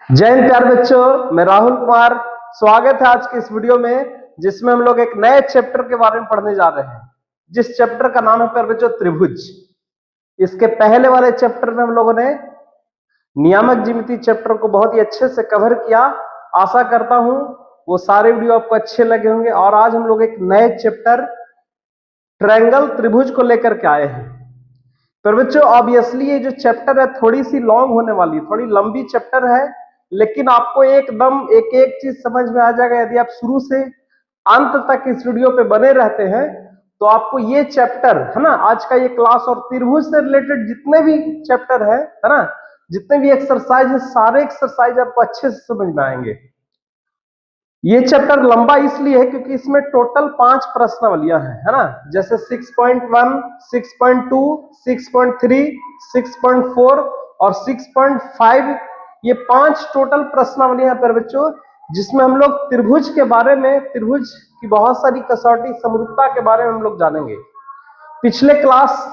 जय हिंद प्यारे बच्चों, मैं राहुल कुमार। स्वागत है आज के इस वीडियो में, जिसमें हम लोग एक नए चैप्टर के बारे में पढ़ने जा रहे हैं, जिस चैप्टर का नाम है प्यारे बच्चों त्रिभुज। इसके पहले वाले चैप्टर में हम लोगों ने नियामक ज्यामिति चैप्टर को बहुत ही अच्छे से कवर किया। आशा करता हूं वो सारे वीडियो आपको अच्छे लगे होंगे। और आज हम लोग एक नए चैप्टर ट्रायंगल त्रिभुज को लेकर के आए हैं। तो बच्चों ऑब्वियसली ये जो चैप्टर है थोड़ी सी लॉन्ग होने वाली, थोड़ी लंबी चैप्टर है, लेकिन आपको एकदम एक एक चीज समझ में आ जाएगा यदि आप शुरू से अंत तक इस वीडियो पे बने रहते हैं। तो आपको ये चैप्टर है ना, आज का ये क्लास और त्रिभुज से रिलेटेड जितने भी चैप्टर है ना, जितने भी एक्सरसाइज है, सारे एक्सरसाइज आपको अच्छे से समझ में आएंगे। ये चैप्टर लंबा इसलिए है क्योंकि इसमें टोटल 5 प्रश्नावलियां हैं, है ना। जैसे 6.1, 6.2, 6.3, 6.4 और 6.5, ये 5 टोटल प्रश्नावलियां हैं पर बच्चों, जिसमें हम लोग त्रिभुज के बारे में, त्रिभुज की बहुत सारी कसौटी समरूपता के बारे में हम लोग जानेंगे। पिछले क्लास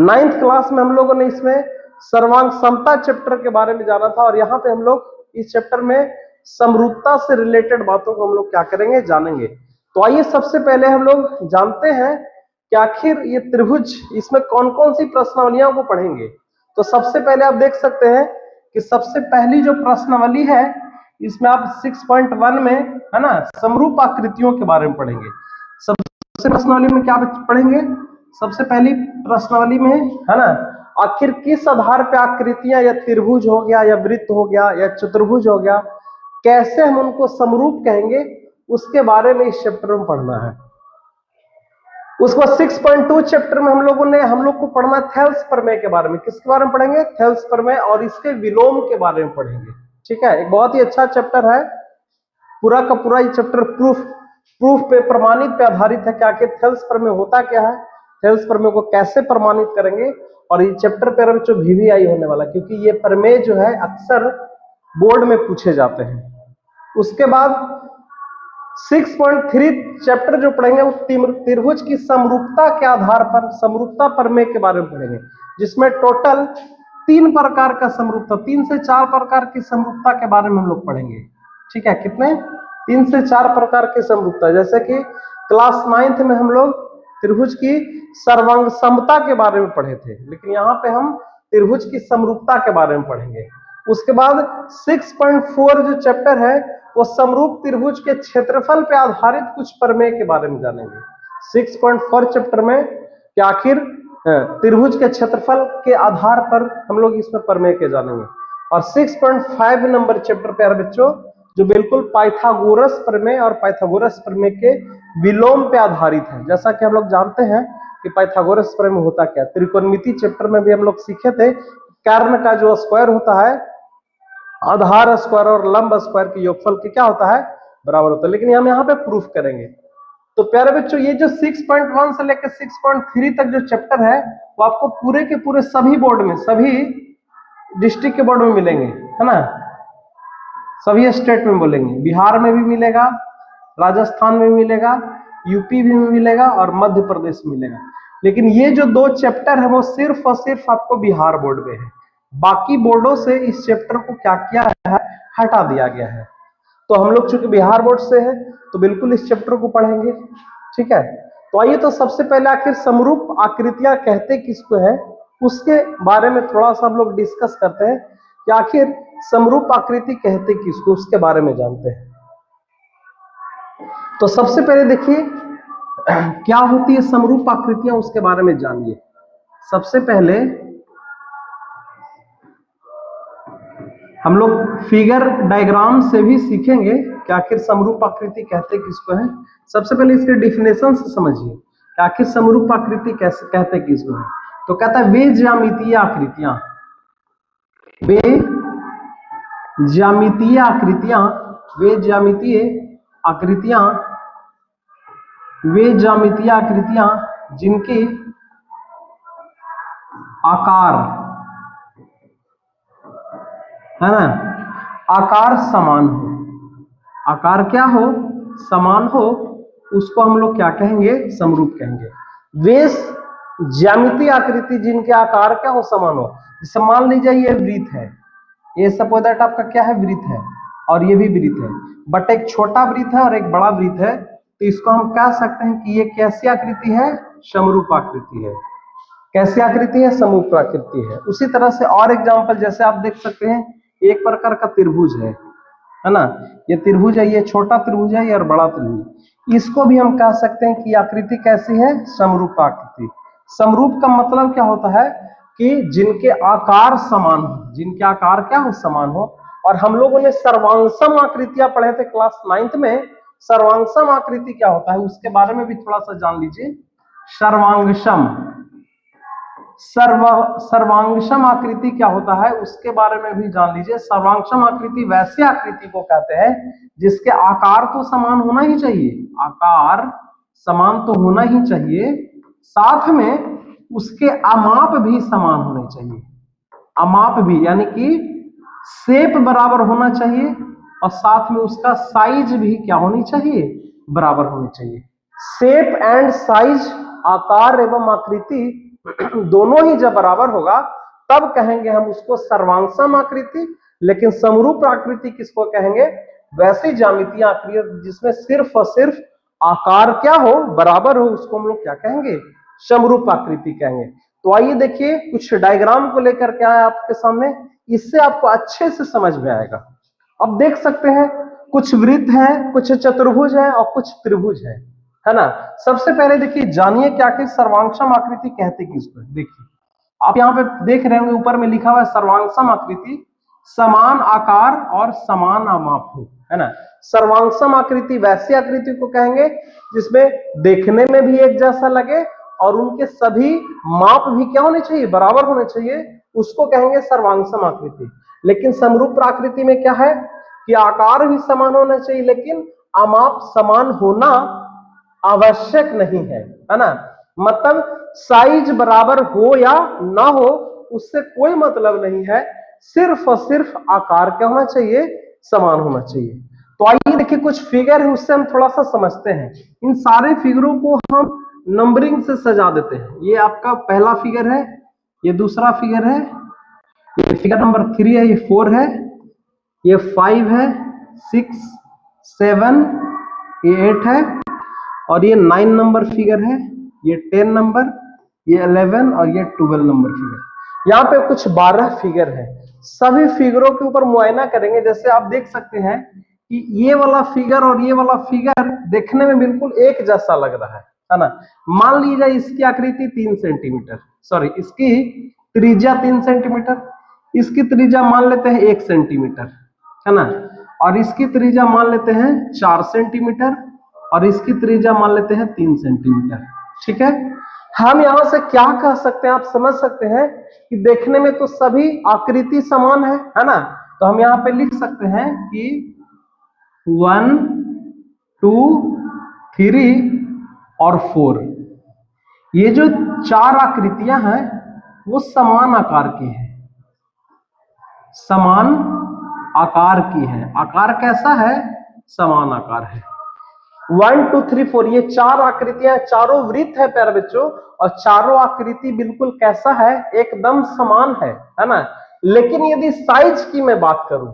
9th क्लास में हम लोगों ने इसमें सर्वांग समता चैप्टर के बारे में जाना था, और यहाँ पे हम लोग इस चैप्टर में समरूपता से रिलेटेड बातों को हम लोग क्या करेंगे, जानेंगे। तो आइए सबसे पहले हम लोग जानते हैं कि आखिर ये त्रिभुज, इसमें कौन कौन सी प्रश्नावलियों को पढ़ेंगे। तो सबसे पहले आप देख सकते हैं कि सबसे पहली जो प्रश्नावली है, इसमें आप 6.1 में है ना, समरूप आकृतियों के बारे में पढ़ेंगे। सबसे प्रश्नावली में क्या पढ़ेंगे, सबसे पहली प्रश्नावली में है ना, आखिर किस आधार पे आकृतियां, या त्रिभुज हो गया, या वृत्त हो गया, या चतुर्भुज हो गया, कैसे हम उनको समरूप कहेंगे, उसके बारे में इस चैप्टर में पढ़ना है। उसके बाद 6.2 चैप्टर में हम लोग को पढ़ना थेल्स प्रमेय के बारे में। किसके बारे में पढ़ेंगे, थेल्स प्रमेय, और इसके विलोम के बारे में पढ़ेंगे। ठीक है, एक बहुत ही अच्छा चैप्टर है। पूरा का पूरा ये चैप्टर प्रूफ पे, प्रमाणित पे आधारित है कि आखिर थेल्स प्रमेय होता क्या है, थेल्स प्रमेय को कैसे प्रमाणित करेंगे। और ये चैप्टर पे जो VVI होने वाला, क्योंकि ये प्रमेय जो है अक्सर बोर्ड में पूछे जाते हैं। उसके बाद 6.3 चैप्टर जो पढ़ेंगे वो त्रिभुज की समरूपता के आधार पर समरूपता प्रमेय के बारे में पढ़ेंगे, जिसमें टोटल 3 प्रकार का समरूपता, 3 से 4 प्रकार की समरूपता के बारे में हम लोग पढ़ेंगे। ठीक है, कितने, 3 से 4 प्रकार की समरूपता। जैसे कि क्लास 9th में हम लोग त्रिभुज की सर्वांग समता के बारे में पढ़े थे, लेकिन यहाँ पे हम त्रिभुज की समरूपता के बारे में पढ़ेंगे। उसके बाद 6.4 जो चैप्टर है वो समरूप त्रिभुज के क्षेत्रफल पे आधारित कुछ प्रमेय के बारे में जानेंगे। 6.4 चैप्टर में कि आखिर त्रिभुज के क्षेत्रफल के आधार पर हम लोग इसमें प्रमेय के जानेंगे। और 6.5 नंबर चैप्टर पे बच्चों, जो बिल्कुल पाइथागोरस प्रमेय और पाइथागोरस प्रमेय के विलोम पे आधारित है। जैसा कि हम लोग जानते हैं कि पाइथागोरस प्रमेय होता क्या, त्रिकोणमिति चैप्टर में भी हम लोग सीखे थे, कर्ण का जो स्क्वायर होता है, आधार स्क्वायर और लंब स्क्वायर के योगफल के क्या होता है, बराबर होता है। लेकिन हम यहाँ पे प्रूफ करेंगे। तो प्यारे बच्चों, ये जो 6.1 से लेकर 6.3 तक जो चैप्टर है वो आपको पूरे के पूरे सभी बोर्ड में, सभी डिस्ट्रिक्ट के बोर्ड में मिलेंगे, है ना, सभी स्टेट में बोलेंगे। बिहार में भी मिलेगा, राजस्थान में मिलेगा, यूपी भी मिलेगा और मध्य प्रदेश में मिलेगा। लेकिन ये जो 2 चैप्टर है वो सिर्फ और सिर्फ आपको बिहार बोर्ड में है। बाकी बोर्डों से इस चैप्टर को क्या किया है, हटा दिया गया है। तो हम लोग चूंकि बिहार बोर्ड से है तो बिल्कुल इस चैप्टर को पढ़ेंगे। ठीक है, तो आइए तो सबसे पहले आखिर समरूप आकृतियां कहते किसको है, उसके बारे में थोड़ा सा हम लोग डिस्कस करते हैं कि आखिर समरूप आकृति कहते किसको, उसके बारे में जानते हैं। तो सबसे पहले देखिए क्या होती है समरूप आकृतियां, उसके बारे में जानिए। सबसे पहले हम लोग फिगर डायग्राम से भी सीखेंगे कि आखिर समरूप आकृति कहते किसको है। सबसे पहले इसके डेफिनेशन से समझिए कि आखिर समरूप आकृति कैसे कहते किसको है। तो कहता है वे ज्यामितीय आकृतियां, वे ज्यामितीय आकृतियां, वे ज्यामितीय आकृतियां, वे ज्यामितीय आकृतियां जिनके आकार, है ना, आकार समान हो, आकार क्या हो, समान हो, उसको हम लोग क्या कहेंगे, समरूप कहेंगे। वे ज्यामितीय आकृति जिनके आकार क्या हो, समान हो। जैसे मान लीजिए ये वृत्त है, ये सपोज दैट आपका क्या है, वृत्त है, और ये भी वृत्त है, बट एक छोटा वृत्त है और एक बड़ा वृत्त है, तो इसको हम कह सकते हैं कि ये कैसी आकृति है, समरूप आकृति है। कैसी आकृति है, समरूप आकृति है। उसी तरह से और एग्जांपल जैसे आप देख सकते हैं, एक प्रकार का त्रिभुज है ना, ये त्रिभुज है, ये छोटा त्रिभुज है, ये और बड़ा त्रिभुज। इसको भी हम कह सकते हैं कि आकृति कैसी है, समरूप आकृति। समरूप का मतलब क्या होता है कि जिनके आकार समान हो, जिनके आकार क्या हो, समान हो। और हम लोगों ने सर्वांगसम आकृतियां पढ़े थे क्लास 9th में। सर्वांगसम आकृति क्या होता है उसके बारे में भी थोड़ा सा जान लीजिए। सर्वांगसम सर्वांगसम आकृति क्या होता है उसके बारे में भी जान लीजिए। सर्वांगसम आकृति वैसी आकृति को कहते हैं जिसके आकार तो समान होना ही चाहिए, आकार समान तो होना ही चाहिए, साथ में उसके अमाप भी समान होने चाहिए। अमाप भी यानी कि शेप बराबर होना चाहिए, और साथ में उसका साइज भी क्या होनी चाहिए, बराबर होनी चाहिए। शेप एंड साइज, आकार एवं आकृति दोनों ही जब बराबर होगा तब कहेंगे हम उसको सर्वांगसम आकृति। लेकिन समरूप आकृति किसको कहेंगे, वैसी ज्यामितीय आकृति जिसमें सिर्फ और सिर्फ आकार क्या हो, बराबर हो, उसको हम लोग क्या कहेंगे, समरूप आकृति कहेंगे। तो आइए देखिए कुछ डायग्राम को लेकर के आए आपके सामने, इससे आपको अच्छे से समझ में आएगा। अब देख सकते हैं कुछ वृत्त है, कुछ चतुर्भुज है और कुछ त्रिभुज है ना। सबसे पहले देखिए, जानिए क्या कि सर्वांगसम आकृति कहते किसको। देखिए आप यहाँ पे देख रहे होंगे ऊपर में लिखा हुआ है सर्वांगसम आकृति समान आकार और समान आमाप हो, है ना। सर्वांगसम आकृति वैसी आकृति को कहेंगे जिसमें देखने में भी एक जैसा लगे और उनके सभी माप भी क्या होने चाहिए, बराबर होने चाहिए, उसको कहेंगे सर्वांगसम आकृति। लेकिन समरूप आकृति में क्या है कि आकार भी समान होना चाहिए लेकिन अमाप समान होना आवश्यक नहीं है ना। मतलब साइज बराबर हो या ना हो उससे कोई मतलब नहीं है, सिर्फ और सिर्फ आकार क्या होना चाहिए, समान होना चाहिए। तो आइए देखिए कुछ फिगर है उससे हम थोड़ा सा समझते हैं। इन सारे फिगरों को हम नंबरिंग से सजा देते हैं। ये आपका पहला फिगर है, ये दूसरा फिगर है, ये फिगर नंबर 3 है, ये 4 है, ये 5 है, 6, 7, ये 8 है, और ये 9 नंबर फिगर है, ये 10 नंबर, ये 11 और ये 12 नंबर फिगर। यहाँ पे कुछ 12 फिगर है। सभी फिगरों के ऊपर मुआयना करेंगे। जैसे आप देख सकते हैं कि ये वाला फिगर और ये वाला फिगर देखने में बिल्कुल एक जैसा लग रहा है ना। मान लीजिए इसकी आकृति 3 सेंटीमीटर, सॉरी इसकी त्रिज्या 3 सेंटीमीटर, इसकी त्रिज्या मान लेते हैं 1 सेंटीमीटर, है ना, और इसकी त्रिज्या मान लेते हैं 4 सेंटीमीटर, और इसकी त्रिज्या मान लेते हैं 3 सेंटीमीटर। ठीक है, हम यहां से क्या कह सकते हैं, आप समझ सकते हैं कि देखने में तो सभी आकृति समान है ना। तो हम यहाँ पे लिख सकते हैं कि 1, 2, 3 और 4, ये जो 4 आकृतियां हैं वो समान आकार की है, समान आकार की है। आकार कैसा है, समान आकार है। 1, 2, 3, 4 ये 4 आकृतियां, चारों वृत्त है प्यारे बच्चों, और चारों आकृति बिल्कुल कैसा है, एकदम समान है ना। लेकिन यदि साइज की मैं बात करूं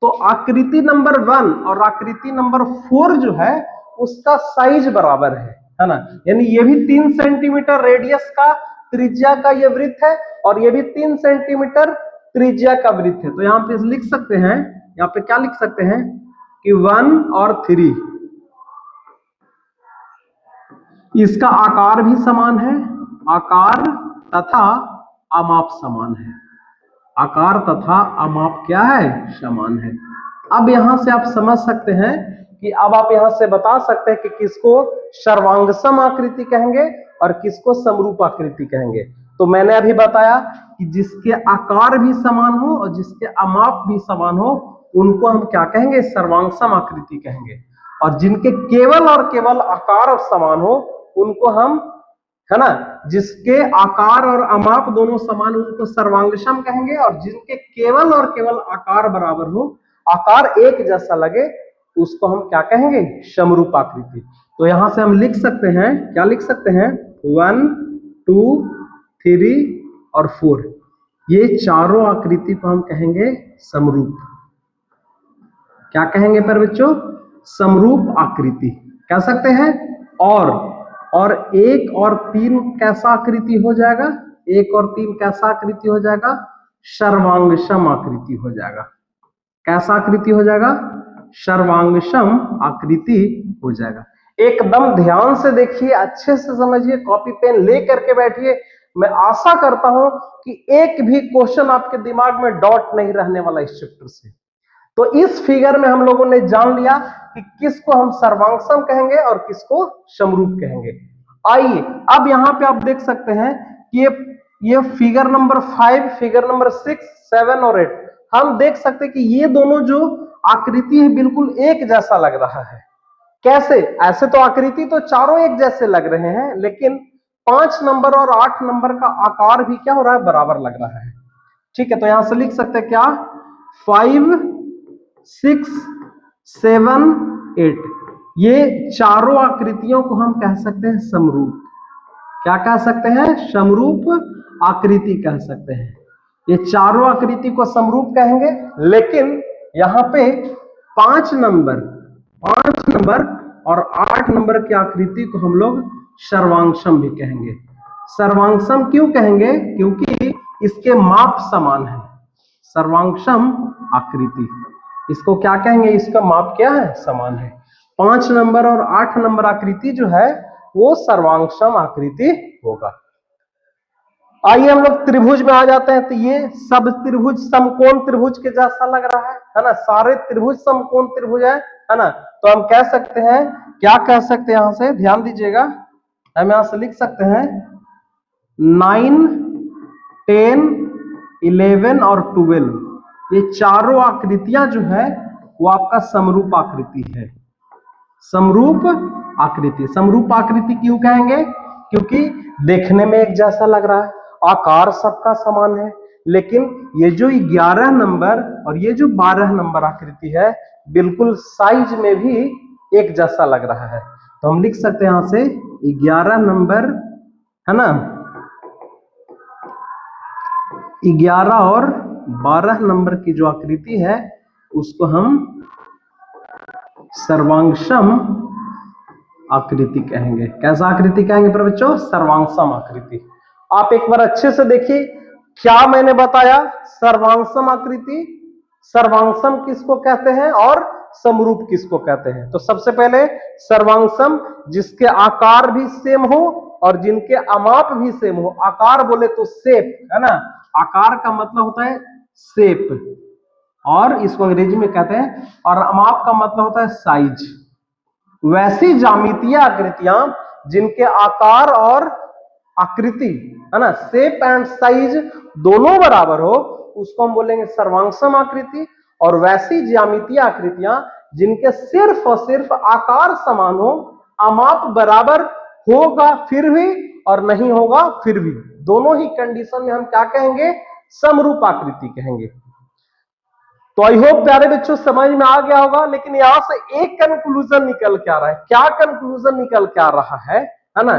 तो आकृति नंबर 1 और आकृति नंबर 4 जो है उसका साइज बराबर है ना। यानी ये भी 3 सेंटीमीटर रेडियस का त्रिज्या का ये वृत्त है और ये भी 3 सेंटीमीटर त्रिज्या का वृत्त है। तो यहाँ पे लिख सकते हैं, यहाँ पे क्या लिख सकते हैं कि 1 और 3 इसका आकार भी समान है, आकार तथा अमाप समान है। आकार तथा अमाप क्या है, समान है। अब यहां से आप समझ सकते हैं कि अब आप यहां से बता सकते हैं कि किसको सर्वांगसम आकृति कहेंगे और किसको समरूप आकृति कहेंगे। तो मैंने अभी बताया कि जिसके आकार भी समान हो और जिसके अमाप भी समान हो उनको हम क्या कहेंगे, सर्वांगसम आकृति कहेंगे। और जिनके केवल और केवल आकार समान हो उनको हम, है ना, जिसके आकार और अमाप दोनों समान उनको सर्वांगसम कहेंगे, और जिनके केवल और केवल आकार बराबर हो, आकार एक जैसा लगे, उसको हम क्या कहेंगे, समरूप आकृति। तो यहां से हम लिख सकते हैं, क्या लिख सकते हैं, 1, 2, 3 और 4 ये चारों आकृति को हम कहेंगे समरूप। क्या कहेंगे पर बच्चों? समरूप आकृति कह सकते हैं। और 1 और 3 कैसा आकृति हो जाएगा? 1 और 3 कैसा आकृति हो जाएगा? सर्वांगसम आकृति हो जाएगा। कैसा आकृति हो जाएगा? सर्वांगसम आकृति हो जाएगा। एकदम ध्यान से देखिए, अच्छे से समझिए, कॉपी पेन ले करके बैठिए। मैं आशा करता हूं कि एक भी क्वेश्चन आपके दिमाग में डॉट नहीं रहने वाला इस चैप्टर से। तो इस फिगर में हम लोगों ने जान लिया कि किसको हम सर्वांगसम कहेंगे और किसको समरूप कहेंगे। आइए अब यहां पे आप देख सकते हैं कि ये फिगर नंबर 5, फिगर नंबर 6, 7 और 8 हम देख सकते हैं कि ये दोनों जो आकृति है बिल्कुल एक जैसा लग रहा है। कैसे? ऐसे तो आकृति तो चारों एक जैसे लग रहे हैं, लेकिन 5 नंबर और 8 नंबर का आकार भी क्या हो रहा है? बराबर लग रहा है। ठीक है, तो यहां से लिख सकते हैं क्या? 5, 6, 7, 8 ये चारों आकृतियों को हम कह सकते हैं समरूप। क्या कह सकते हैं? समरूप आकृति कह सकते हैं। ये चारों आकृति को समरूप कहेंगे, लेकिन यहां पे 5 नंबर और 8 नंबर की आकृति को हम लोग सर्वांगसम भी कहेंगे। सर्वांगसम क्यों कहेंगे? क्योंकि इसके माप समान है। सर्वांगसम आकृति, इसको क्या कहेंगे? इसका माप क्या है? समान है। 5 नंबर और 8 नंबर आकृति जो है वो सर्वांगसम आकृति होगा। आइए हम लोग त्रिभुज में आ जाते हैं। तो ये सब त्रिभुज समकोण त्रिभुज के जैसा लग रहा है ना? सारे त्रिभुज समकोण त्रिभुज है ना? तो हम कह सकते हैं, क्या कह सकते हैं? यहां से ध्यान दीजिएगा, हम यहां से लिख सकते हैं 9, 10, 11 और 12 ये चारों आकृतियां जो है वो आपका समरूप आकृति है। समरूप आकृति। समरूप आकृति क्यों कहेंगे? क्योंकि देखने में एक जैसा लग रहा है, आकार सबका समान है, लेकिन ये जो 11 नंबर और ये जो 12 नंबर आकृति है बिल्कुल साइज में भी एक जैसा लग रहा है। तो हम लिख सकते हैं यहां से 11 नंबर है ना, 11 और 12 नंबर की जो आकृति है उसको हम सर्वांगसम आकृति कहेंगे। कैसा आकृति कहेंगे पर बच्चों? सर्वांगसम आकृति। आप एक बार अच्छे से देखिए, क्या मैंने बताया? सर्वांगसम आकृति, सर्वांगसम किसको कहते हैं और समरूप किसको कहते हैं? तो सबसे पहले सर्वांगसम जिसके आकार भी सेम हो और जिनके अमाप भी सेम हो। आकार बोले तो शेप है ना, आकार का मतलब होता है शेप, और इसको अंग्रेजी में कहते हैं, और अमाप का मतलब होता है साइज। वैसी ज्यामितीय आकृतियां जिनके आकार और आकृति है ना, शेप एंड साइज दोनों बराबर हो, उसको हम बोलेंगे सर्वांगसम आकृति। और वैसी ज्यामितीय आकृतियां जिनके सिर्फ और सिर्फ आकार समान हो, अमाप बराबर होगा फिर भी और नहीं होगा फिर भी, दोनों ही कंडीशन में हम क्या कहेंगे? समरूप आकृति कहेंगे। तो आई होप प्यारे बच्चों समझ में आ गया होगा। लेकिन यहां से एक कंक्लूजन निकल के आ रहा है। क्या कंक्लूजन निकल के आ रहा है ना?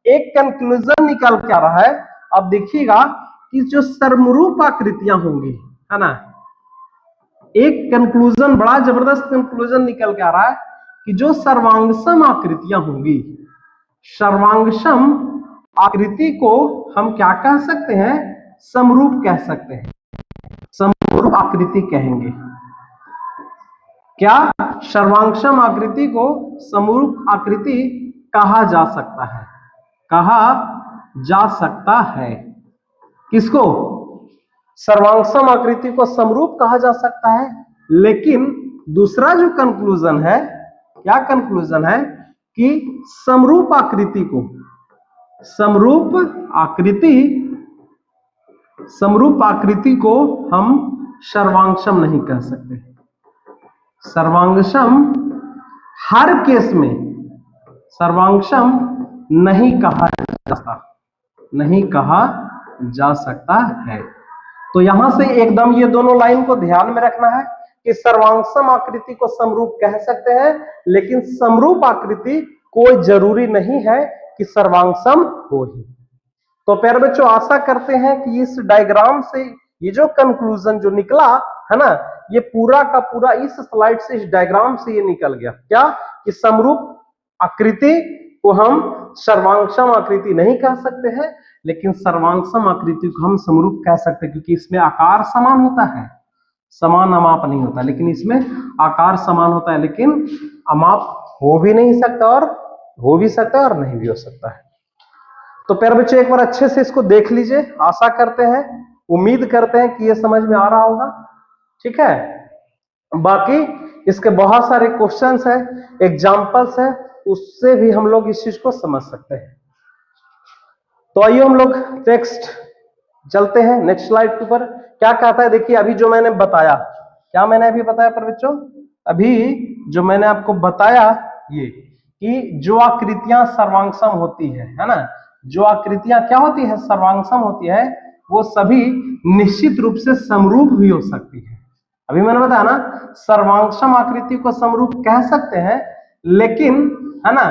एक कंक्लूजन निकल के आ रहा है। अब देखिएगा कि जो समरूप आकृतियां होंगी है ना, एक कंक्लूजन, बड़ा जबरदस्त कंक्लूजन निकल के आ रहा है कि जो सर्वांगसम आकृतियां होंगी, सर्वांगसम आकृति को हम क्या कह सकते हैं? समरूप कह सकते हैं, समरूप आकृति कहेंगे। क्या? सर्वांगसम आकृति को समरूप आकृति कहा जा सकता है, कहा जा सकता है। किसको? सर्वांगसम आकृति को समरूप कहा जा सकता है। लेकिन दूसरा जो कंक्लूजन है, क्या कंक्लूजन है? कि समरूप आकृति को, समरूप आकृति को हम सर्वांगसम नहीं कह सकते। सर्वांगसम हर केस में सर्वांगसम नहीं कहा जा सकता है। तो यहां से एकदम ये दोनों लाइन को ध्यान में रखना है कि सर्वांगसम आकृति को समरूप कह सकते हैं, लेकिन समरूप आकृति कोई जरूरी नहीं है कि सर्वांगसम हो ही। तो प्यारे बच्चों आशा करते हैं कि इस डायग्राम से ये जो कंक्लूजन जो निकला है ना, ये पूरा का पूरा इस स्लाइड से, इस डायग्राम से ये निकल गया क्या, कि समरूप आकृति को हम सर्वांगसम आकृति नहीं कह सकते हैं, लेकिन सर्वांगसम आकृति को हम समरूप कह सकते हैं, क्योंकि इसमें आकार समान होता है, समान अमाप नहीं होता, लेकिन इसमें आकार समान होता है, लेकिन अमाप हो भी नहीं सकता और हो भी सकता है और नहीं भी हो सकता है। तो प्यारे बच्चों एक बार अच्छे से इसको देख लीजिए, आशा करते हैं, उम्मीद करते हैं कि ये समझ में आ रहा होगा। ठीक है, बाकी इसके बहुत सारे क्वेश्चंस हैं, एग्जांपल्स हैं, उससे भी हम लोग इस चीज को समझ सकते हैं। तो आइए हम लोग टेक्स्ट चलते हैं नेक्स्ट स्लाइड के ऊपर। क्या कहता है देखिए, अभी जो मैंने बताया, क्या मैंने अभी बताया पर बच्चों, अभी जो मैंने आपको बताया ये कि जो आकृतियां सर्वांगसम होती है ना, जो आकृतियां क्या होती है, सर्वांगसम होती है, वो सभी निश्चित रूप से समरूप भी हो सकती है। अभी मैंने बताया ना, सर्वांगसम आकृति को समरूप कह सकते हैं, लेकिन है ना,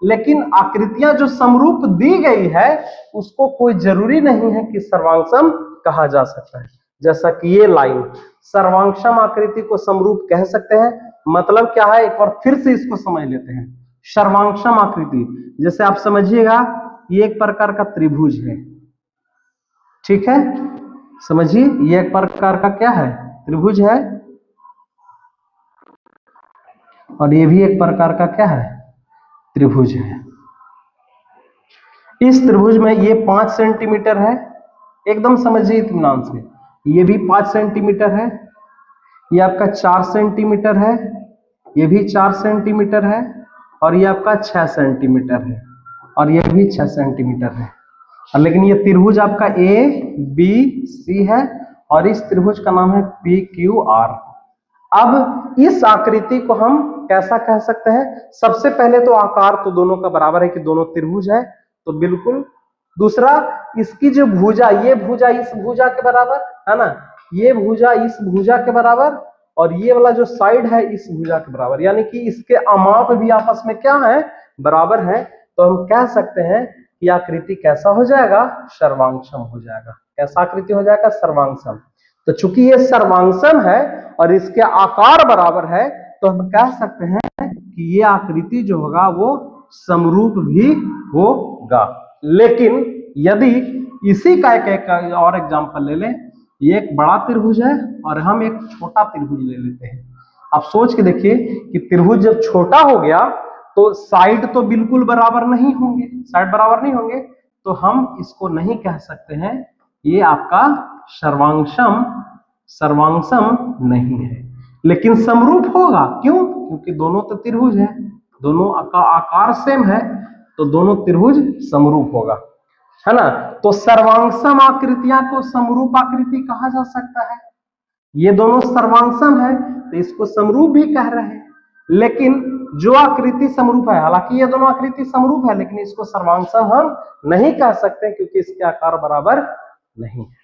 लेकिन आकृतियां जो समरूप दी गई है उसको कोई जरूरी नहीं है कि सर्वांगसम कहा जा सकता है। जैसा कि ये लाइन, सर्वांगसम आकृति को समरूप कह सकते हैं, मतलब क्या है, एक बार फिर से इसको समझ लेते हैं। सर्वांगसम आकृति, जैसे आप समझिएगा, ये एक प्रकार का त्रिभुज है, ठीक है, समझिए, ये एक प्रकार का क्या है, त्रिभुज है, और ये भी एक प्रकार का क्या है, त्रिभुज है। इस त्रिभुज में ये 5 सेंटीमीटर है, एकदम समझिए इत्मीनान से, ये भी 5 सेंटीमीटर है, ये आपका 4 सेंटीमीटर है, ये भी 4 सेंटीमीटर है, और ये आपका 6 सेंटीमीटर है, और ये भी 6 सेंटीमीटर है। और लेकिन ये त्रिभुज आपका ABC है, और इस त्रिभुज का नाम है PQR। अब इस आकृति को हम कैसा कह सकते हैं, सबसे पहले तो आकार तो दोनों का बराबर है कि दोनों त्रिभुज है, तो बिल्कुल। दूसरा, इसकी जो भुजा, ये भुजा इस भुजा के बराबर है ना, ये भुजा इस भुजा के बराबर, और ये वाला जो साइड है इस भुजा के बराबर, यानी कि इसके अमाप भी आपस में क्या है, बराबर है। तो हम कह सकते हैं कि आकृति कैसा हो जाएगा, सर्वांगसम हो जाएगा। कैसा आकृति हो जाएगा, सर्वांगसम। तो चूंकि ये सर्वांगसम है और इसके आकार बराबर है, तो हम कह सकते हैं कि ये आकृति जो होगा वो समरूप भी होगा। लेकिन यदि इसी का एक और एग्जांपल ले लें, ये एक बड़ा त्रिभुज है और हम एक छोटा त्रिभुज ले लेते हैं। आप सोच के देखिए कि त्रिभुज जब छोटा हो गया तो साइड तो बिल्कुल बराबर नहीं होंगे, साइड बराबर नहीं होंगे, तो हम इसको नहीं कह सकते हैं ये आपका सर्वांगसम नहीं है, लेकिन समरूप होगा। क्यों? क्योंकि दोनों तो त्रिभुज है, दोनों का आकार सेम है, तो दोनों त्रिभुज समरूप होगा, है ना। तो सर्वांगसम आकृतियां को समरूप आकृति कहा जा सकता है। ये दोनों सर्वांगसम है तो इसको समरूप भी कह रहे हैं। लेकिन जो आकृति समरूप है, हालांकि ये दोनों आकृति समरूप है, लेकिन इसको सर्वांगसम हम नहीं कह सकते क्योंकि इसके आकार बराबर नहीं है।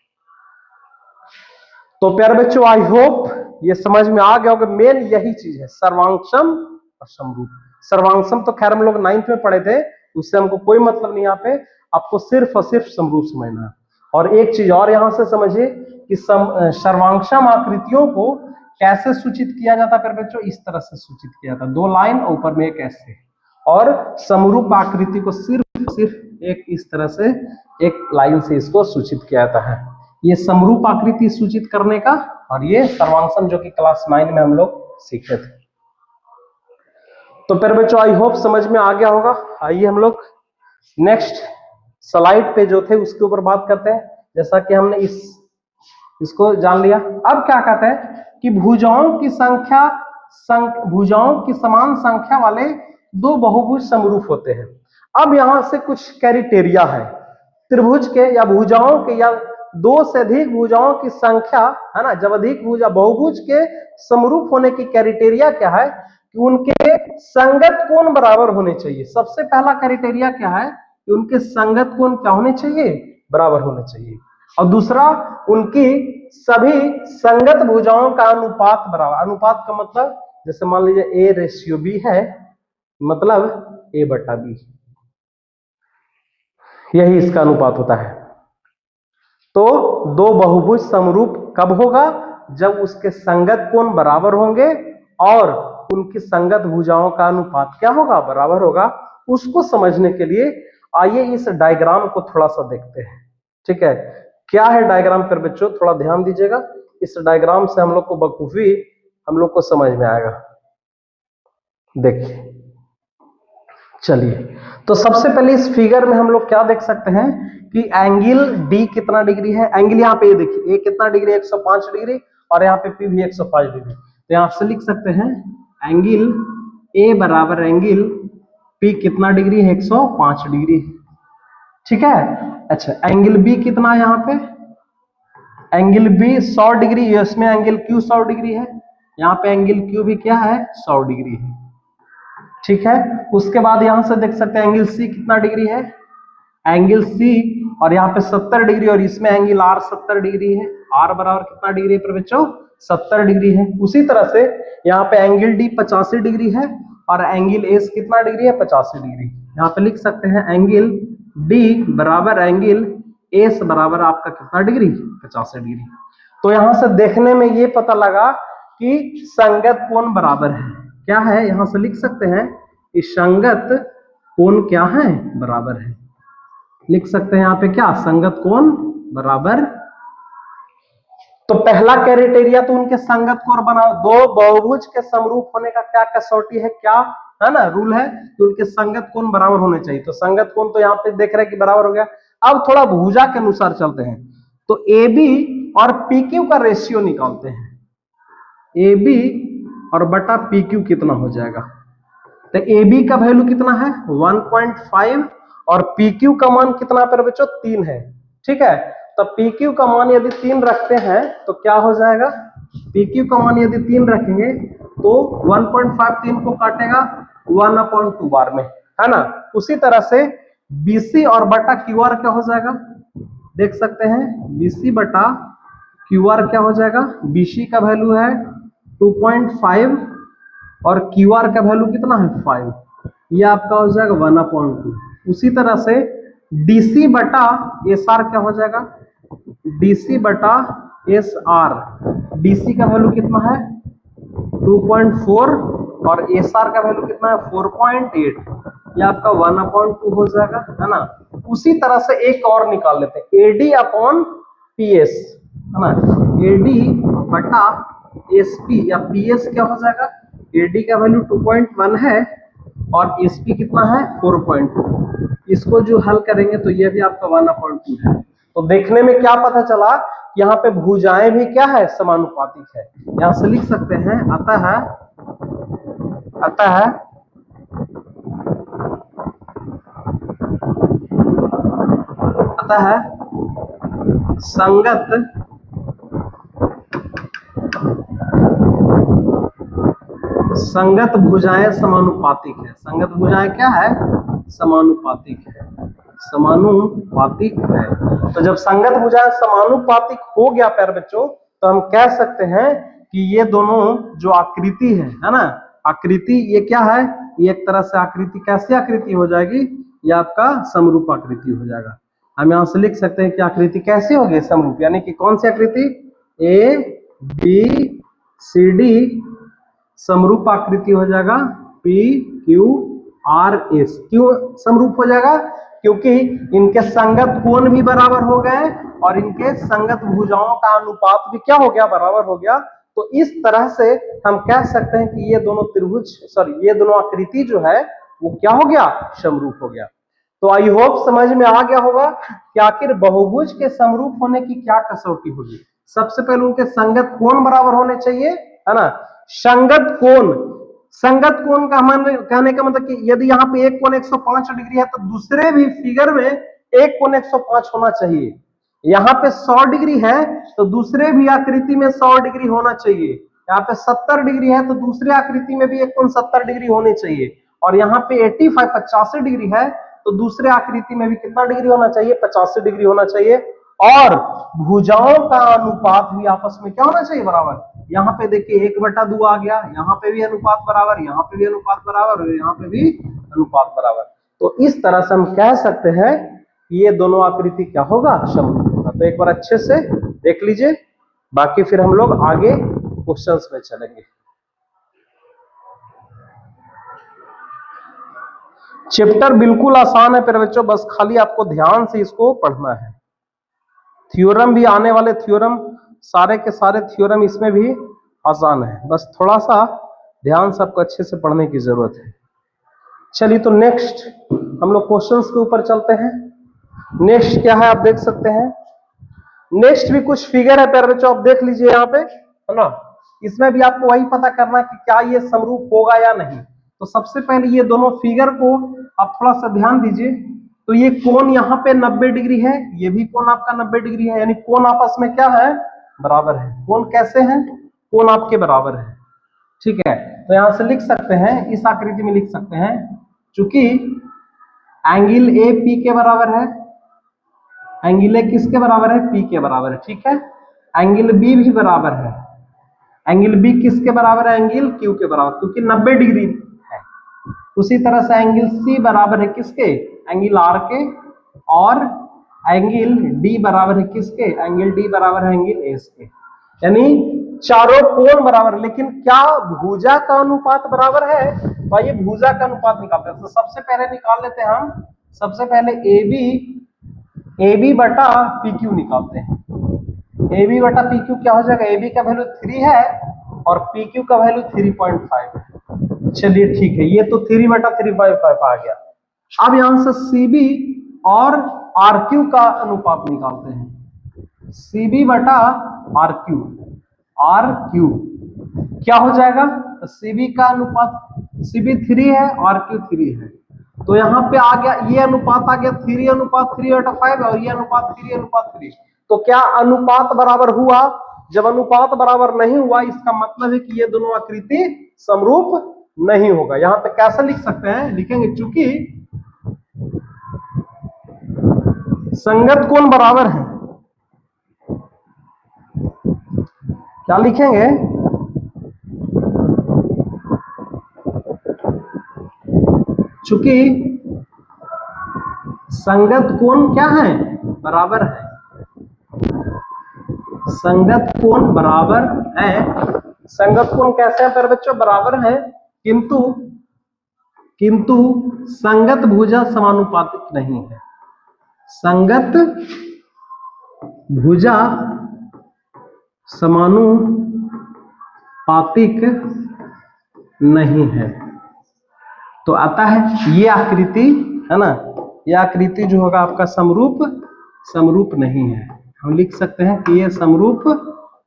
तो प्यारे बच्चों, आई होप ये समझ में आ गया होगा, मेन यही चीज है, सर्वांगसम और समरूप। सर्वांगसम तो खैर हम लोग 9th में पढ़े थे, उससे हमको कोई मतलब नहीं, यहाँ पे आपको सिर्फ और सिर्फ समरूप समझना है। और एक चीज और यहां से समझिए कि सर्वांगसम आकृतियों को कैसे सूचित किया जाता है प्यारे बच्चों, इस तरह से सूचित किया जाता है, 2 लाइन ऊपर में एक ऐसे, और समरूप आकृति को सिर्फ एक इस तरह से एक लाइन से इसको सूचित किया जाता है। ये समरूप आकृति सूचित करने का, और ये सर्वांगसम जो कि क्लास 9 में हम लोग सीखे थे। तो फिर बच्चों आई होप समझ में आ गया होगा। आइए हम लोग नेक्स्ट स्लाइड पे जो थे उसके ऊपर बात करते हैं। जैसा कि हमने इसको जान लिया, अब क्या कहते हैं कि भुजाओं की समान संख्या वाले 2 बहुभुज समरूप होते हैं। अब यहां से कुछ क्राइटेरिया है, त्रिभुज के या भुजाओं के या 2 से अधिक भुजाओं की संख्या, है ना, जब अधिक भुजा बहुभुज के समरूप होने की क्राइटेरिया क्या है कि उनके संगत कोण बराबर होने चाहिए। सबसे पहला क्राइटेरिया क्या है कि उनके संगत कोण क्या होने चाहिए, बराबर होने चाहिए। और दूसरा, उनकी सभी संगत भुजाओं का अनुपात बराबर। अनुपात का मतलब जैसे मान लीजिए A/B है, मतलब A/B, यही इसका अनुपात होता है। तो दो बहुभुज समरूप कब होगा? जब उसके संगत कोण बराबर होंगे और उनकी संगत भुजाओं का अनुपात क्या होगा? बराबर होगा। उसको समझने के लिए आइए इस डायग्राम को थोड़ा सा देखते हैं। ठीक है, क्या है डायग्राम पर बच्चों? थोड़ा ध्यान दीजिएगा। इस डायग्राम से हम लोग को बखूबी हम लोग को समझ में आएगा। देखिए, चलिए, तो सबसे पहले इस फिगर में हम लोग क्या देख सकते हैं कि एंगल डी कितना डिग्री है। एंगल यहाँ पे ये देखिए, ए कितना डिग्री? 105 डिग्री, और यहाँ पे पी भी 105 डिग्री। तो यहाँ से लिख सकते हैं एंगल ए बराबर एंगल पी कितना डिग्री है? 105 डिग्री। ठीक है। अच्छा, एंगल बी कितना है यहाँ पे? Angle B 100 degree. इसमें एंगल क्यू 100 डिग्री है, यहाँ पे एंगल क्यू भी क्या है? 100 डिग्री है। ठीक है। उसके बाद यहां से देख सकते हैं एंगल सी कितना डिग्री है? एंगल सी, और यहाँ पे 70 डिग्री, और इसमें एंगल आर 70 डिग्री है। आर बराबर कितना डिग्री है पर बच्चों? 70 डिग्री है। उसी तरह से यहाँ पे एंगल डी 85 डिग्री है, और एंगल एस कितना डिग्री है? 85 डिग्री। यहाँ पे लिख सकते हैं एंगल डी बराबर एंगल एस बराबर आपका कितना डिग्री? 85 डिग्री। तो यहां से देखने में ये पता लगा कि संगत कोण बराबर है। क्या है? यहां से लिख सकते हैं कि संगत कोण क्या है? बराबर है। लिख सकते हैं यहाँ पे क्या? संगत कोण बराबर। तो पहला क्राइटेरिया तो उनके संगत कोण बनाओ। दो बहुभुज के समरूप होने का क्या कसौटी है? क्या है ना, रूल है कि उनके संगत कोण बराबर होने चाहिए। तो संगत कोण तो यहाँ पे देख रहे हैं कि बराबर हो गया। अब थोड़ा भुजा के अनुसार चलते हैं, तो ए बी और पी क्यू का रेशियो निकालते हैं। ए बी और बटा पी क्यू कितना हो जाएगा? तो ए बी का वैल्यू कितना है? 1.5, और पी क्यू का मान कितना पर बच्चों? 3 है। ठीक है, तो पी क्यू का मान यदि 3 रखते हैं तो क्या हो जाएगा? पी क्यू का मान यदि 3 रखेंगे तो 1.5 3 को काटेगा 1/2 बार में, है ना। उसी तरह से बीसी और बटा क्यू आर क्या हो जाएगा? देख सकते हैं बीसी बटा क्यू आर क्या हो जाएगा? बीसी का वैल्यू है 2.5, और क्यू आर का वैल्यू कितना है? 5। ये आपका हो जाएगा 1/2। उसी तरह से डीसी बटा एस आर क्या हो जाएगा? डीसी बटा एस आर, डीसी का वैल्यू कितना है? 2.4, और एस आर का वैल्यू कितना है? 4.8। ये आपका 1/2 हो जाएगा, है ना। उसी तरह से एक और निकाल लेते हैं, एडी अपॉन पीएस, है ना। एडी बटा एसपी या पीएस क्या हो जाएगा? एडी का वैल्यू 2.1 है, और एसपी कितना है? 4.2। इसको जो हल करेंगे तो ये भी आपका 1/2 है। तो देखने में क्या पता चला? यहाँ पे भुजाएं भी क्या है? समानुपातिक है। यहां से लिख सकते हैं अतः संगत भुजाएं समानुपातिक है। संगत भुजाएं क्या है? समानुपातिक है। समानुपातिक है। तो जब संगत भुजाएं समानुपातिक हो गया प्यारे बच्चों, तो हम कह सकते हैं कि ये दोनों जो आकृति है ना, आकृति ये क्या है? ये एक तरह से आकृति कैसी आकृति हो जाएगी? ये आपका समरूप आकृति हो जाएगा। हम यहां से लिख सकते हैं कि आकृति कैसी होगी? समरूप, यानी कि कौन सी आकृति? ए बी सी डी समरूप आकृति हो जाएगा। पी क्यू आर एस क्यों समरूप हो जाएगा? क्योंकि इनके संगत कोण भी बराबर हो गए, और इनके संगत भुजाओं का अनुपात भी क्या हो गया? बराबर हो गया। तो इस तरह से हम कह सकते हैं कि ये दोनों ये दोनों आकृति जो है वो क्या हो गया? समरूप हो गया। तो आई होप समझ में आ गया होगा कि आखिर बहुभुज के समरूप होने की क्या कसौटी होगी। सबसे पहले उनके संगत कोण बराबर होने चाहिए, है ना। संगत कोण का हमारे कहने का मतलब कि यदि यहाँ पे एक कोण 105 डिग्री है, तो दूसरे भी फिगर में एक कोण 105 होना चाहिए। यहाँ पे 100 डिग्री है तो दूसरे भी आकृति में 100 डिग्री होना चाहिए। यहाँ पे 70 डिग्री है तो दूसरे आकृति में भी एक कोण 70 डिग्री होनी चाहिए। और यहाँ पे 85 डिग्री है तो दूसरे आकृति में भी कितना डिग्री होना चाहिए? 85 डिग्री होना चाहिए। और भुजाओं का अनुपात भी आपस में क्या होना चाहिए? बराबर। यहाँ पे देखिए 1/2 आ गया, यहाँ पे भी अनुपात बराबर, यहाँ पे भी अनुपात बराबर, और यहाँ पे भी अनुपात बराबर। तो इस तरह से हम कह सकते हैं ये दोनों आकृति क्या होगा? समरूप। होगा। तो एक बार अच्छे से देख लीजिए, बाकी फिर हम लोग आगे क्वेश्चंस में चलेंगे। चैप्टर बिल्कुल आसान है प्यारे बच्चों, बस खाली आपको ध्यान से इसको पढ़ना है। थ्योरम भी आने वाले थ्योरम, सारे के सारे थ्योरम इसमें भी आसान है, बस थोड़ा सा ध्यान से आपको अच्छे से पढ़ने की जरूरत है। चलिए तो नेक्स्ट हम लोग क्वेश्चंस के ऊपर चलते हैं। नेक्स्ट क्या है आप देख सकते हैं। नेक्स्ट भी कुछ फिगर है प्यारे बच्चों, आप देख लीजिए यहाँ पे, है ना। इसमें भी आपको वही पता करना कि क्या ये समरूप होगा या नहीं। तो सबसे पहले ये दोनों फिगर को आप थोड़ा सा ध्यान दीजिए। तो ये कोण यहाँ पे 90 डिग्री है, ये भी कोण आपका 90 डिग्री है, यानी कोण आपस में क्या है, बराबर है। कोण कैसे है, कोण आपके बराबर है, ठीक है। तो यहां से लिख सकते हैं, इस आकृति में लिख सकते हैं, चूंकि एंगल ए पी के बराबर है, एंगल ए किसके बराबर है, पी के बराबर है, ठीक है। एंगल बी भी बराबर है, एंगल बी किसके बराबर है, एंगल क्यू के बराबर, क्योंकि 90 डिग्री है। उसी तरह से एंगल सी बराबर है किसके, एंगल आर के, और एंगल डी बराबर है किसके, एंगल डी बराबर है एंगल एस के। यानी चारों कोण बराबर है, लेकिन क्या भुजा का अनुपात बराबर है। तो आइए भुजा का अनुपात निकालते हैं। तो सबसे पहले निकाल लेते हैं हम, सबसे पहले ए बी बटा पी क्यू निकालते हैं। ए बी बटा पी क्यू क्या हो जाएगा, ए बी का वैल्यू 3 है और पी क्यू का वैल्यू 3.5 है। चलिए ठीक है, ये तो 3 बटा 3.5 आ गया। अब यहां से सी बी और आर क्यू का अनुपात निकालते हैं। सी बी बटा आर क्यू, आर क्यू क्या हो जाएगा, तो सी बी का अनुपात, सी बी 3 है, आर क्यू 3 है, तो यहाँ पे आ गया, ये अनुपात आ गया 3:3/5 और ये अनुपात 3:3। तो क्या अनुपात बराबर हुआ, जब अनुपात बराबर नहीं हुआ इसका मतलब है कि ये दोनों आकृति समरूप नहीं होगा। यहां पे कैसे लिख सकते हैं, लिखेंगे चूंकि संगत कोण बराबर है, क्या लिखेंगे, चूंकि संगत कोण क्या है, बराबर है, संगत कोण बराबर है। संगत कोण कैसे है प्यारे बच्चों, बराबर है, किंतु संगत भुजा समानुपातिक नहीं है। संगत भुजा समानुपातिक नहीं है। तो आता है ये आकृति, है ना, ये आकृति जो होगा आपका समरूप नहीं है। हम लिख सकते हैं कि ये समरूप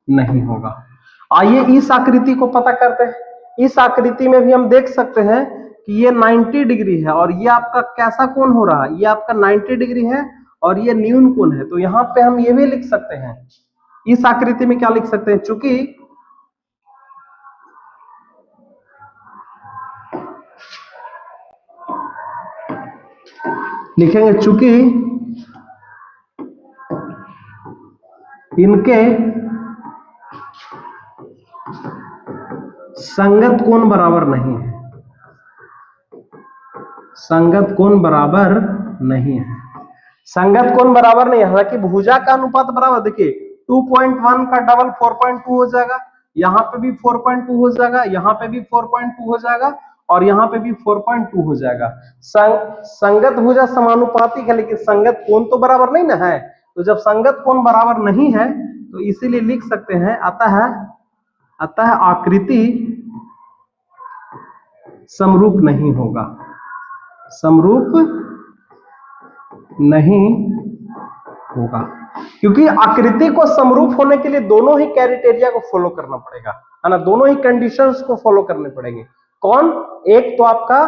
नहीं होगा। आइए इस आकृति को पता करते हैं। इस आकृति में भी हम देख सकते हैं कि ये 90 डिग्री है और ये आपका कैसा कोण हो रहा है, ये आपका 90 डिग्री है और ये न्यून कोण है। तो यहाँ पे हम ये भी लिख सकते हैं, इस आकृति में क्या लिख सकते हैं, चूंकि लिखेंगे चूंकि इनके संगत कोण बराबर नहीं है, संगत कोण बराबर नहीं है, संगत कोण बराबर नहीं है। हालांकि भुजा का अनुपात बराबर, देखिए 2.1 का डबल 4.2 हो जाएगा, यहाँ पे भी 4.2 हो जाएगा, यहाँ पे भी 4.2 हो जाएगा और यहाँ पे भी 4.2 हो जाएगा। संगत भुजा समानुपातिक है, लेकिन संगत कोण तो बराबर नहीं ना है। तो जब संगत कोण बराबर नहीं है तो इसीलिए लिख सकते हैं, अतः आकृति समरूप नहीं होगा, समरूप नहीं होगा, क्योंकि आकृति को समरूप होने के लिए दोनों ही क्राइटेरिया को फॉलो करना पड़ेगा, है ना, दोनों ही कंडीशंस को फॉलो करने पड़ेंगे। कौन, एक तो आपका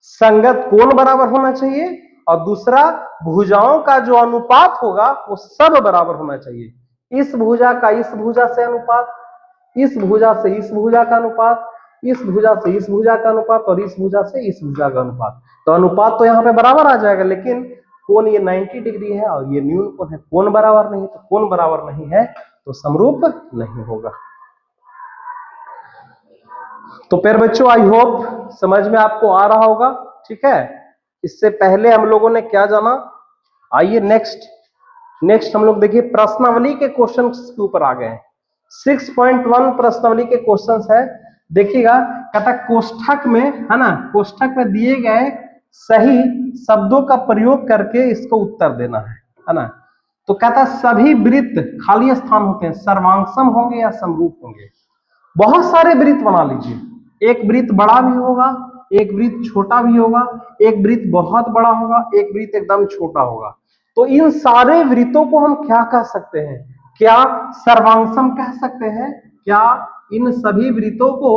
संगत कोण बराबर होना चाहिए और दूसरा भुजाओं का जो अनुपात होगा वो सब बराबर होना चाहिए। इस भुजा का इस भुजा से अनुपात, इस भुजा से इस भुजा का अनुपात, इस भुजा से इस भुजा का अनुपात और इस भुजा से इस भुजा का अनुपात। तो अनुपात तो यहाँ पे बराबर आ जाएगा, लेकिन कोण ये 90 डिग्री है और ये न्यून कोण है, कोण बराबर नहीं, तो कोण बराबर नहीं है तो समरूप नहीं होगा। तो प्यारे बच्चों, आई होप समझ में आपको आ रहा होगा, ठीक है। इससे पहले हम लोगों ने क्या जाना, आइए नेक्स्ट हम लोग देखिए प्रश्नावली के क्वेश्चन के ऊपर आ गए हैं। 6.1 प्रश्नावली के क्वेश्चन है। देखिएगा, कहता कोष्ठक में, है ना, कोष्ठक में दिए गए सही शब्दों का प्रयोग करके इसको उत्तर देना है ना। तो कहता सभी वृत्त खाली स्थान होते हैं, सर्वांगसम होंगे या समरूप होंगे। बहुत सारे वृत्त बना लीजिए, एक वृत्त बड़ा भी होगा, एक वृत्त छोटा भी होगा, एक वृत्त बहुत बड़ा होगा, एक वृत्त एकदम छोटा होगा। तो इन सारे वृत्तों को हम क्या कह सकते हैं? क्या सर्वांगसम कह सकते हैं? क्या इन सभी वृत्तों को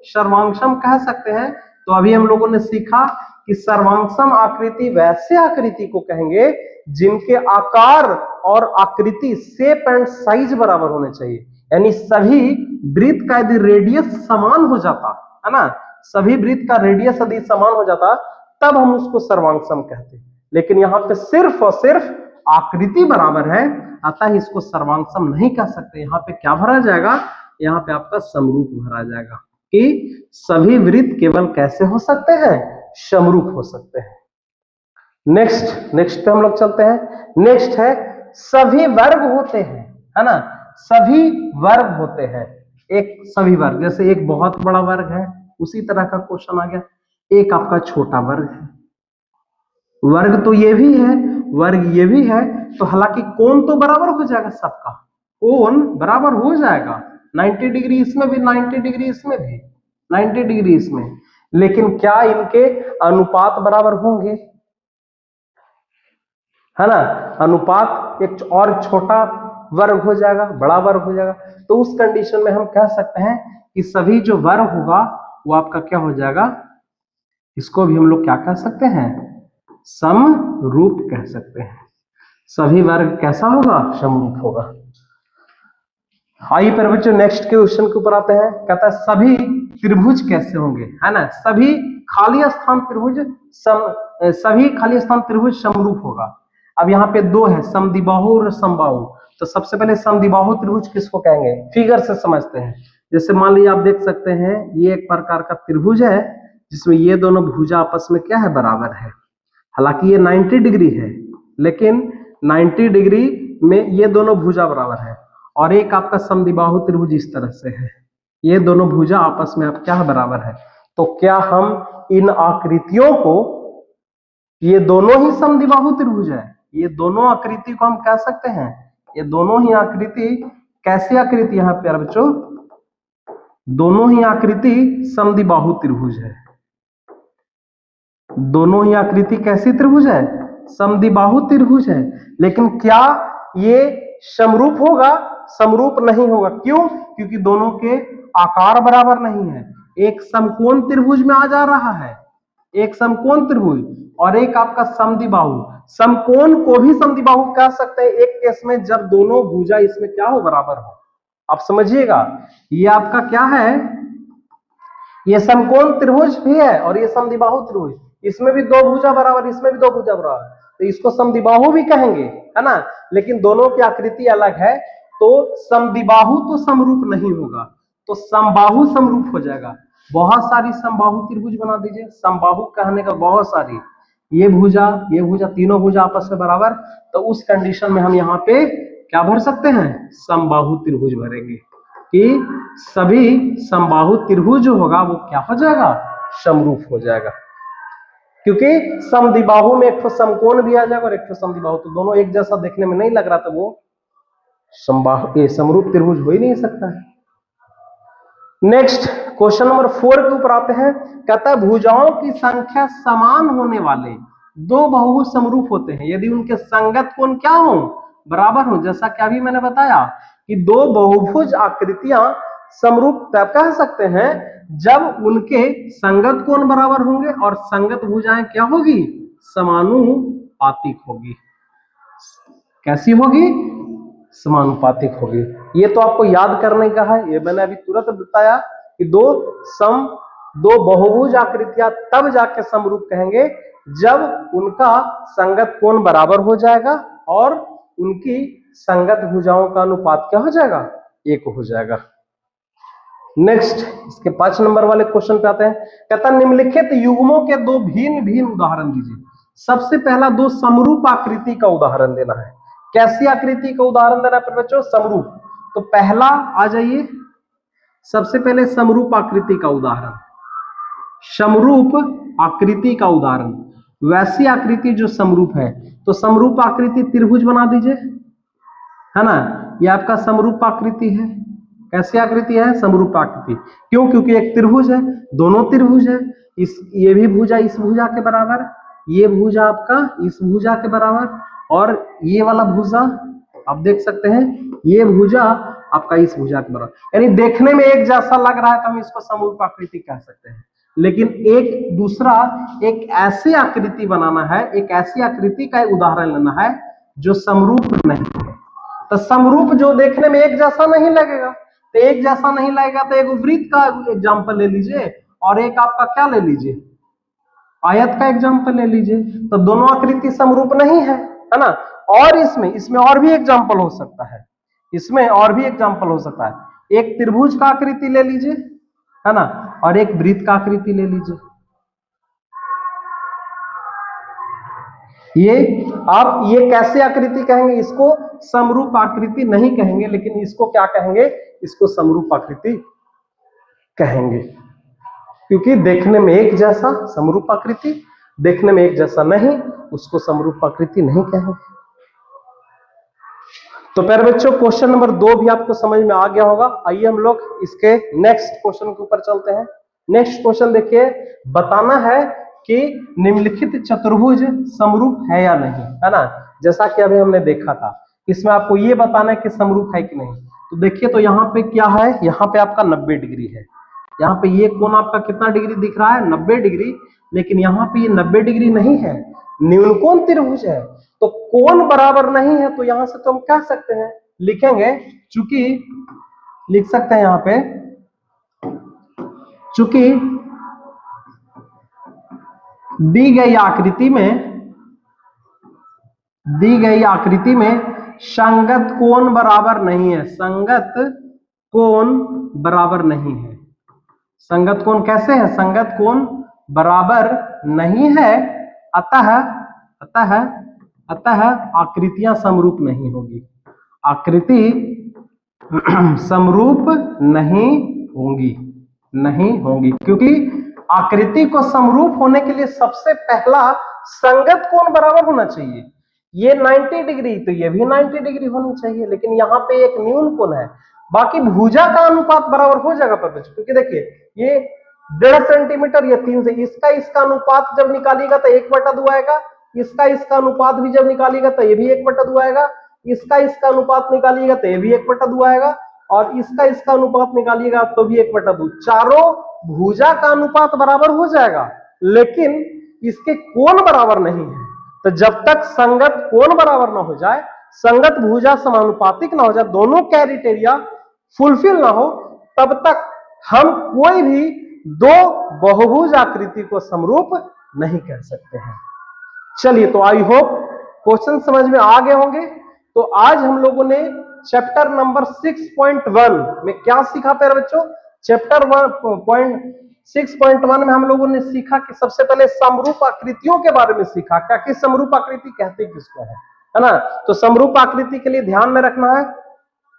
सर्वांगसम कह सकते हैं? तो अभी हम लोगों ने सीखा कि सर्वांगसम आकृति वैसे आकृति को कहेंगे जिनके आकार और आकृति शेप एंड साइज बराबर होने चाहिए। यानी सभी वृत्त का यदि रेडियस समान हो जाता है ना, सभी वृत्त का रेडियस यदि समान हो जाता तब हम उसको सर्वांगसम कहते। लेकिन यहाँ पे सिर्फ और सिर्फ आकृति बराबर है, अतः इसको सर्वांगसम नहीं कह सकते। यहाँ पे क्या भरा जाएगा? यहाँ पे आपका समरूप भरा जाएगा कि सभी वृत्त केवल कैसे हो सकते हैं? समरूप हो सकते हैं। नेक्स्ट पे हम लोग चलते हैं। नेक्स्ट है सभी वर्ग होते हैं, है ना, सभी वर्ग होते हैं। एक सभी वर्ग, जैसे एक बहुत बड़ा वर्ग है, उसी तरह का क्वेश्चन आ गया। एक आपका छोटा वर्ग है, वर्ग तो ये भी है, वर्ग ये भी है, तो हालांकि कोण तो बराबर हो जाएगा, सबका कोण बराबर हो जाएगा। 90 डिग्री इसमें भी, 90 डिग्री इसमें भी, 90 डिग्री इसमें। लेकिन क्या इनके अनुपात बराबर होंगे? है ना, अनुपात एक और छोटा वर्ग हो जाएगा, बड़ा वर्ग हो जाएगा। तो उस कंडीशन में हम कह सकते हैं कि सभी जो वर्ग होगा वो आपका क्या हो जाएगा? इसको भी हम लोग क्या कह सकते हैं? समरूप कह सकते हैं। सभी वर्ग कैसा होगा? समरूप होगा। आइए पर बच्चों नेक्स्ट क्वेश्चन के ऊपर आते हैं। कहता है सभी त्रिभुज कैसे होंगे, है ना, सभी खाली स्थान त्रिभुज सभी खाली स्थान त्रिभुज समरूप होगा। अब यहाँ पे दो है, समद्विबाहु और समबाहु। तो सबसे पहले समद्विबाहु त्रिभुज किसको कहेंगे? फिगर से समझते हैं। जैसे मान लीजिए आप देख सकते हैं ये एक प्रकार का त्रिभुज है जिसमें ये दोनों भुजा आपस में क्या है? बराबर है। हालांकि ये 90 डिग्री है, लेकिन 90 डिग्री में ये दोनों भुजा बराबर है। और एक आपका समद्विबाहु त्रिभुज इस तरह से है, ये दोनों भुजा आपस में आप क्या बराबर है। तो क्या हम इन आकृतियों को, ये दोनों ही समद्विबाहु त्रिभुज है, ये दोनों आकृति को हम कह सकते हैं, ये दोनों ही आकृति कैसी आकृति? यहाँ पे बच्चों दोनों ही आकृति समद्विबाहु त्रिभुज है। दोनों ही आकृति कैसी त्रिभुज है? समद्विबाहु त्रिभुज है। लेकिन क्या ये समरूप होगा? समरूप नहीं होगा। क्यों? क्योंकि दोनों के आकार बराबर नहीं है। एक समकोण त्रिभुज में आ जा रहा है, एक समकोण त्रिभुज, और एक आपका समद्विबाहु। समकोण को भी समद्विबाहु कह सकते हैं एक केस में, जब दोनों भुजा इसमें क्या हो? बराबर हो। आप समझिएगा, ये आपका क्या है? ये समकोण त्रिभुज भी है और ये समद्विबाहु त्रिभुज, इसमें भी दो भुजा बराबर, इसमें भी दो भुजा बराबर, तो इसको समद्विबाहु भी कहेंगे, है ना। लेकिन दोनों की आकृति अलग है, तो समद्विबाहु तो समरूप नहीं होगा, तो समबाहु समरूप हो जाएगा। बहुत सारी समबाहु त्रिभुज बना दीजिए। समबाहु कहने का बहुत सारी, ये भुजा तीनों भुजा आपस में बराबर, तो उस कंडीशन में हम यहाँ पे क्या भर सकते हैं? समबाहु त्रिभुज भरेंगे कि सभी समबाहु त्रिभुज जो होगा वो क्या हो जाएगा? समरूप हो जाएगा। क्योंकि समद्विबाहु में एक तो समकोण भी आ जाएगा और एक तो समद्विबाहु, तो दोनों एक जैसा देखने में नहीं लग रहा, तो वो समरूप त्रिभुज हो ही नहीं सकता है। नेक्स्ट क्वेश्चन नंबर 4 के ऊपर आते हैं। कहता है भुजाओं की संख्या समान होने वाले दो बहुभुज समरूप होते हैं यदि उनके संगत कोण क्या हो? बराबर हो। जैसा कि अभी मैंने बताया कि दो बहुभुज आकृतियां समरूप तब कह सकते हैं जब उनके संगत कोण बराबर होंगे और संगत भुजाएं क्या होगी? समानुपातिक होगी। कैसी होगी? समानुपातिक होगी। ये तो आपको याद करने का है, ये मैंने अभी तुरंत बताया कि दो बहुभुज आकृतियां तब जाके समरूप कहेंगे जब उनका संगत कोण बराबर हो जाएगा और उनकी संगत भुजाओं का अनुपात क्या हो जाएगा? 1 हो जाएगा। नेक्स्ट इसके 5 नंबर वाले क्वेश्चन पे आते हैं। कहता निम्नलिखित युग्मों के दो भिन्न भिन्न उदाहरण दीजिए। सबसे पहला दो समरूप आकृति का उदाहरण देना है। कैसी आकृति का उदाहरण देना है बच्चों? समरूप। तो पहला आ जाइए, सबसे पहले समरूप आकृति का उदाहरण, समरूप आकृति का उदाहरण, वैसी आकृति जो समरूप है। तो समरूप आकृति त्रिभुज बना दीजिए, है ना, ये आपका समरूप आकृति है। कैसी आकृति है? समरूप आकृति। क्यों? क्योंकि एक त्रिभुज है, दोनों त्रिभुज है, ये भी भुजा इस भुजा के बराबर, ये भुजा आपका इस भुजा के बराबर, और ये वाला भुजा आप देख सकते हैं, ये भुजा आपका इस भुजा के बराबर, यानी देखने में एक जैसा लग रहा है तो हम इसको समरूप आकृति कह सकते हैं। लेकिन एक दूसरा, एक ऐसी आकृति बनाना है, एक ऐसी आकृति का उदाहरण लेना है जो समरूप नहीं है। तो समरूप जो देखने में एक जैसा नहीं लगेगा, तो एक जैसा नहीं लगेगा तो एक वृत्त का एग्जांपल ले लीजिए, और एक आपका क्या ले लीजिए, आयत का एग्जांपल ले लीजिए। तो दोनों आकृति समरूप नहीं है ना। और इसमें और भी एग्जांपल हो सकता है, इसमें और भी एग्जांपल हो सकता है। एक त्रिभुज का आकृति ले लीजिए, है ना, और एक वृत्त का आकृति ले लीजिए। ये कैसे आकृति कहेंगे? इसको समरूप आकृति नहीं कहेंगे, लेकिन इसको क्या कहेंगे? इसको समरूप आकृति कहेंगे, क्योंकि देखने में एक जैसा, समरूप आकृति देखने में एक जैसा नहीं, उसको समरूप आकृति नहीं कहेंगे। तो प्यारे बच्चों, क्वेश्चन नंबर 2 भी आपको समझ में आ गया होगा। आइए हम लोग इसके नेक्स्ट क्वेश्चन के ऊपर चलते हैं। नेक्स्ट क्वेश्चन देखिए, बताना है कि निम्नलिखित चतुर्भुज समरूप है या नहीं, है ना। जैसा कि अभी हमने देखा था, इसमें आपको ये बताना है कि समरूप है कि नहीं। तो देखिए, तो यहाँ पे क्या है, यहाँ पे आपका 90 डिग्री है, यहाँ पे ये कोण आपका कितना डिग्री दिख रहा है? 90 डिग्री। लेकिन यहाँ पे ये 90 डिग्री नहीं है, न्यून कोण त्रिभुज है। तो कोण बराबर नहीं है, तो यहां से तो हम कह सकते हैं, लिखेंगे, चूंकि लिख सकते हैं यहाँ पे, चूंकि दी गई आकृति में संगत कोण बराबर नहीं है, संगत कोण बराबर नहीं है। संगत कोण कैसे है? संगत कोण बराबर नहीं है, अतः आकृतियां समरूप नहीं होगी, आकृति समरूप नहीं होंगी, क्योंकि आकृति को समरूप होने के लिए सबसे पहला संगत कोण बराबर होना चाहिए। ये 90 डिग्री, तो ये भी 90 डिग्री होनी चाहिए, लेकिन यहाँ पे एक न्यून कोण है। बाकी भुजा का अनुपात बराबर हो जाएगा पर बच्चों, क्योंकि देखिए ये 1.5 सेंटीमीटर, ये 3 से, इसका अनुपात जब निकालिएगा तो 1/2 आएगा, इसका अनुपात भी जब निकालिएगा तो ये भी 1/2 आएगा, इसका अनुपात निकालिएगा तो ये भी 1/2 आएगा, और इसका अनुपात निकालिएगा तो भी 1/2। चारों भुजा का अनुपात बराबर हो जाएगा, लेकिन इसके कोण बराबर नहीं है। तो जब तक संगत कोण बराबर ना हो जाए, संगत भुजा समानुपातिक ना हो जाए, दोनों क्राइटेरिया फुलफिल ना हो, तब तक हम कोई भी दो बहुभुज आकृति को समरूप नहीं कह सकते हैं। चलिए, तो आई होप क्वेश्चन समझ में आ गए होंगे। तो आज हम लोगों ने चैप्टर नंबर 6.1 में क्या सीखा प्यारे बच्चों? चैप्टर 6.1 में हम लोगों ने सीखा कि सबसे पहले समरूप आकृतियों के बारे में सीखा, क्या कि समरूप आकृति कहते किसको है ना। तो समरूप आकृति के लिए ध्यान में रखना है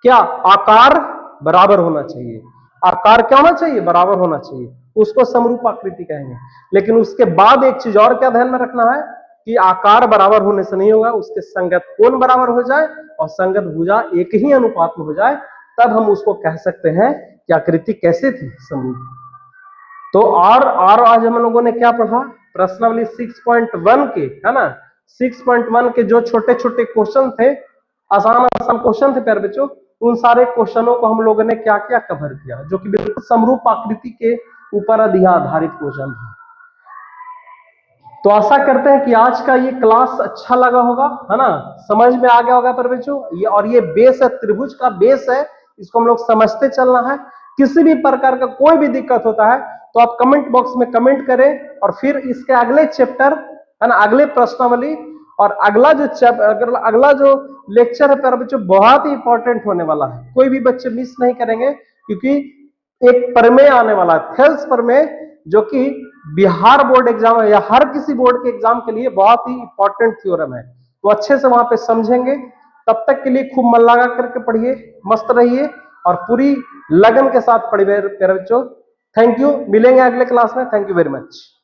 क्या? आकार बराबर होना चाहिए। आकार क्या होना चाहिए? बराबर होना चाहिए, उसको समरूप आकृति कहेंगे। लेकिन उसके बाद एक चीज और क्या ध्यान में रखना है कि आकार बराबर होने से नहीं होगा, उसके संगत कोण बराबर हो जाए और संगत भुजा एक ही अनुपात में हो जाए, तब हम उसको कह सकते हैं कि आकृति कैसे थी? समरूप। तो और आज हम लोगों ने क्या पढ़ा? प्रश्नावली 6.1 के, है ना, 6.1 के जो छोटे छोटे क्वेश्चन थे, आसान क्वेश्चन थे प्यारे बच्चों, उन सारे क्वेश्चनों को हम लोगों ने क्या क्या कवर किया, जो कि बिल्कुल समरूप आकृति के ऊपर आधारित क्वेश्चन था। तो आशा करते हैं कि आज का ये क्लास अच्छा लगा होगा, है ना, समझ में आ गया होगा प्यारे बच्चों। ये बेस है, त्रिभुज का बेस है, इसको हम लोग समझते चलना है। किसी भी प्रकार का कोई भी दिक्कत होता है तो आप कमेंट बॉक्स में कमेंट करें, और फिर इसके अगले चैप्टर, है ना, अगले प्रश्नावली और अगला जो लेक्चर है प्यारे बच्चों, बहुत ही इंपॉर्टेंट होने वाला है। कोई भी बच्चे मिस नहीं करेंगे, क्योंकि एक प्रमेय आने वाला है, थेल्स प्रमेय, जो कि बिहार बोर्ड एग्जाम है या हर किसी बोर्ड के एग्जाम के लिए बहुत ही इंपॉर्टेंट थ्योरम है। तो अच्छे से वहां पे समझेंगे, तब तक के लिए खूब मन लगा करके पढ़िए, मस्त रहिए और पूरी लगन के साथ पढ़िए प्यारे बच्चों। थैंक यू, मिलेंगे अगले क्लास में। Thank you very much.